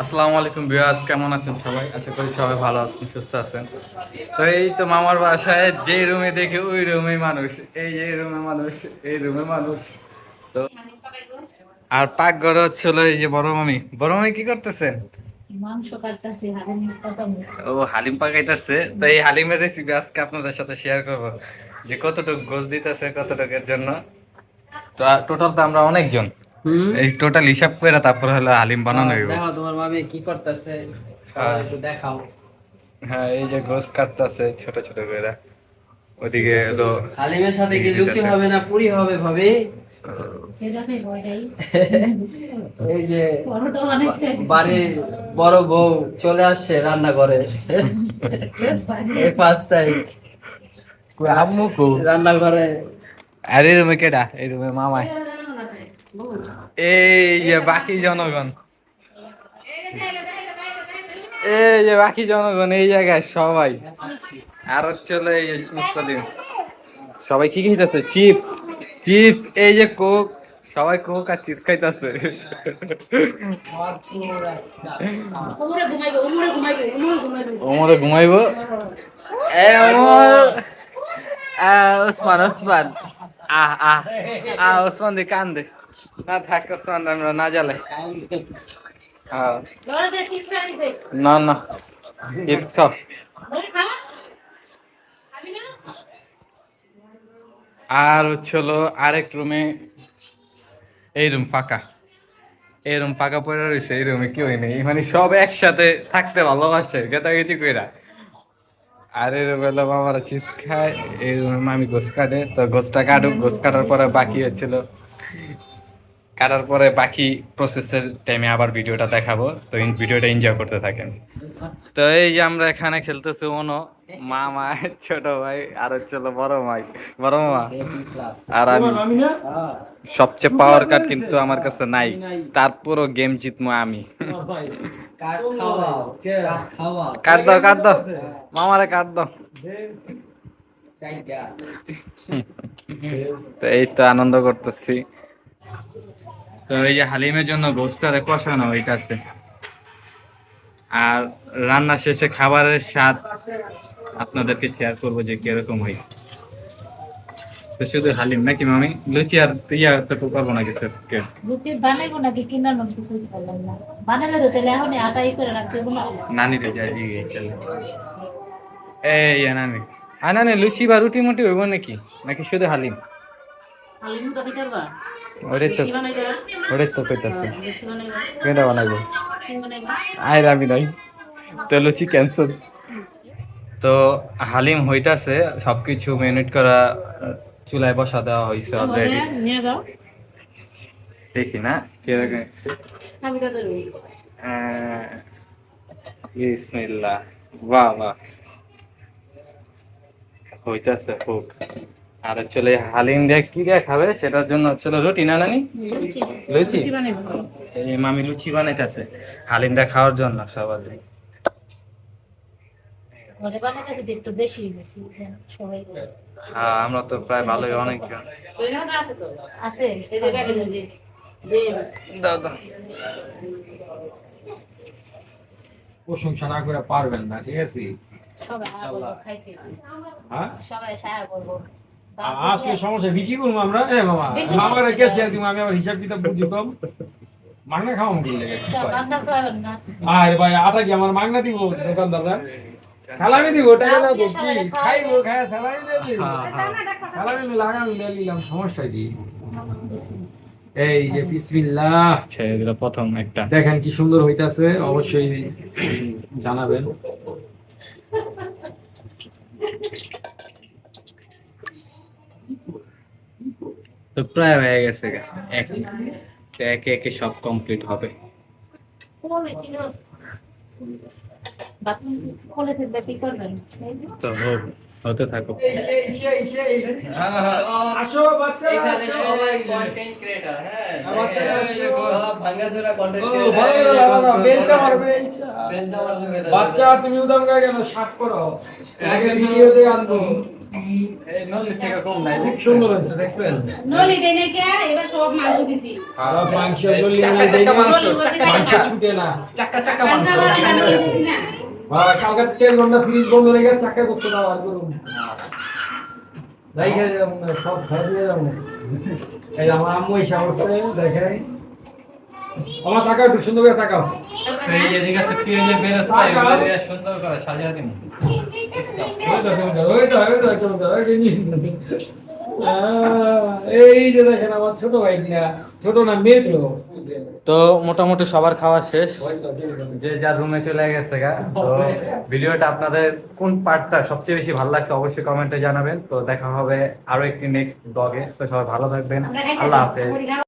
আসসালামু আলাইকুম ভিউয়ার্স, কেমন আছেন সবাই? আশা করি সবাই ভালো আছেন, সুস্থ আছেন। তো এই তো মামার বাসায় যে রুমে দেখি ওই রুমে মানুষ, এই যে রুমে মানুষ, এই রুমে মানুষ। তো আর পাকঘরে হচ্ছিল এই যে বড় মামি কি করতেছেন? মাংস কাটতাছি হালিম কাটামো। ও হালিম পাকাইতেছে। তো এই হালিমের রেসিপি আজকে আপনাদের সাথে শেয়ার করব, যে কতটুকু গোছ দিতেছে কতটুকুর জন্য। তো টোটাল তো আমরা অনেকজন, হুম। এই টোটাল হিসাব করে তারপর হলো হালিম বানানো হইব। দেখো তোমার মামি কি করতেছে, হ্যাঁ একটু দেখাও। হ্যাঁ, এই যে গোছ কাটতেছে ছোট ছোট করে, ওদিকে হলো হালিমের সাথে কি লুচি দিতেছে। হবে না পুরি হবে ভাবি? যেটাতে ভয়টাই এই যে পরোটা অনেক বাড়ির বড় বউ চলে আসছে রান্না করে এই ফার্স্ট টাইম আম্মু কো রান্না করে। আর এই রুমে কেডা? এই রুমে মামাই। এই যে বাকি জনগণ, এই যে বাকি জনগণ এই জায়গায় সবাই। আর চলে এই মুসলিম সবাই কি খাইতেছে? চিপস, চিপস, এই যে কোক, সবাই কোক আর চিপস খাইতেছে। ওমরে ঘুমাইবো, ওমরে ঘুমাইবো, ওমরে ঘুমাইবো। ওমরে ঘুমাইবো। এ ওমর, ওসমান ওসমান, আহ আহ ওসমান দি কান্দে না, থাক ওসমান, আমরা না জ্বালাই। হ্যাঁ, লড়া দে চিপস আনি দে। না না, চিপস খাও। ধরে খা। খাবি না? আর হচ্ছিল আরেক রুমে, এই রুম ফাঁকা, এই রুম ফাঁকা পড়ে রয়েছে, এই রুমে কেউই নেই, মানে সব একসাথে থাকতে ভালোবাসে গেতাগেতি কইরা। আর এই রুমে হলো মামারা চিপস খায়, এই রুমে মামি গোস কাটে। তো গোসটা কাটুক, গোস কাটার পরে বাকি হচ্ছিল, কাটার পরে বাকি প্রসেসের টাইমে আবার ভিডিওটা দেখাবো। তো ভিডিওটা এনজয় করতে থাকেন। তো এই যে আমরা এখানে খেলতেছি ওনো, মামা, ছোট ভাই, আর হচ্ছিল বড় মামা, আর আমি। সবচেয়ে পাওয়ার কার্ড কিন্তু আমার কাছে নাই, তারপরও গেম জিতবো আমি। কাঠ খাওয়াও, কাঠ খাওয়াও। কাট দাও মামারে, কাট দাও। চাইটা। তো এই তো আনন্দ করতেছি। তো এই যে হালিমের জন্য গোস্তটা কষানো হইতাছে, আর রান্না শেষে খাবারের স্বাদ আপনাদেরকে শেয়ার করবো যে কিরকম হয়। তো শুধু হালিম নাকি মামি? লুচি আর ইয়া তো করবো না কিছু? লুচি বানাইবো নাকি কিনার মধ্যে বুঝতে পারলাম না। বানালে তো তাহলে এখন আটা ই করে রাখতে হবে না। নানি রে যাই চলে, এই নানি। আর নানি, লুচি বা রুটি মুটি হইব নাকি, নাকি শুধু হালিম? হালিম তো দিতে পারবা। ওটাই তো, লুচি বানাইবা। ওটাই তো কইতাছে। লুচি বানাইবা। কেটা বানাইবো? কি বানাইবা? আয় আমি নাই, তো লুচি ক্যান্সেল। তো হালিম হইতাছে, সবকিছু মিনিট করা, চুলায় বসা দেওয়া হয়েছে অলরেডি। নিয়ে যাও। দেখি না কিরকম হচ্ছে। আমি তো ধরবো। আহ, বিসমিল্লাহ, বাহ বাহ, হইতাছে হোক। আর চলে হালিম দিয়ে কি দিয়ে খাবে সেটার জন্য হচ্ছিল রুটি, না নানি? লুচি। লুচি, লুচি বানাইবো। এই মামি লুচি বানাইতেছে হালিম দিয়ে খাওয়ার জন্য সবার। ঘরে বানাইতেছি তো একটু বেশি বেশি সবাই। হ্যাঁ, আমরা তো প্রায় ভালোই অনেকজন। আছে এদের আগে যে যে দাও দাও। প্রশংসা না করে পারবেন না, ঠিক আছে? সবাই বলবো খাইতে। হ্যাঁ, সবাই সায়া বলবো। আজকে সমস্যা বিক্রি করবো আমরা। এ মামা, বিক্রি মামার করবো। ক্যাশিয়ার দিব, আমি আবার হিসাব কিতাব বুঝি কম। মাগনা খাওয়া কি লাগে? ঠিক হয়। বাংলা খাওয়াবেন না। আরে ভাই, আটা কি আমার মাগনা দিব দোকানদাররা? সালামি দিব, টাকা না তো কি খাইবো, খায় সালামি দিয়ে দিব। সালামি আমি লাগামি নিয়ে নিলাম, সমস্যা কি? এই যে বিসমিল্লাহ, আচ্ছা, এগুলো প্রথম একটা। দেখেন কি সুন্দর হইতাছে, অবশ্যই জানাবেন। তো প্রায় হয়ে গেছে গা। তো একে একে সব কমপ্লিট হবে। বাথরুম খুলে থাকবে কি করবেন? তো হোক, হতে থাকো। আসো বাচ্চা, এখানে আসো। সবাই কন্টেন্ট ক্রিয়েটর, হ্যাঁ। বাচ্চারা আসো। সব ভাঙাচোরা কন্টেন্ট ও, ক্রিয়েটর। ভালো করে লাগা দাও, বেলচা মারো, বেলচা। বেঞ্চ আমার ঢুকে দাও। বাচ্চা তুমি উদাম গায়ে কেন শাক করো? এটাকে ভিডিওতে আনবো। এই নল্লিশ টাকা কম নাই খুব সুন্দর হয়েছে দেখছেন নলি দেই নাই কে এবার সব মাংস দিছি সব মাংস গলি চাকা চাকা মাংস মাংস ছুটে না চাকা চাকা কালকে মাংস আবার রান্না দিছি না কালকে 4 ঘন্টা ফ্রিজ বন্ধ রেখে চাকা করতে দাও আর করুন দেখে সব খাই দিয়ে যাবো এই আমার আম্মু এসে বসছে দেখেন আমার টাকা একটু সুন্দর করে টাকাও এই যে এদিকে আছে পেঁয়াজের বেরেস্তা এগুলো দিয়ে সুন্দর করে সাজিয়ে দিন এই যে দেখেন আমার ছোট ভাই না ছোট না মেয়ে ছিল তো মোটামুটি সবার খাওয়া শেষ যে যার রুমে চলে গেছে গা তো ভিডিওটা আপনাদের কোন পার্টটা সবচেয়ে বেশি ভালো লাগছে অবশ্যই কমেন্টে জানাবেন তো দেখা হবে আরো একটি নেক্সট ব্লগে তো সবাই ভালো থাকবেন আল্লাহ হাফেজ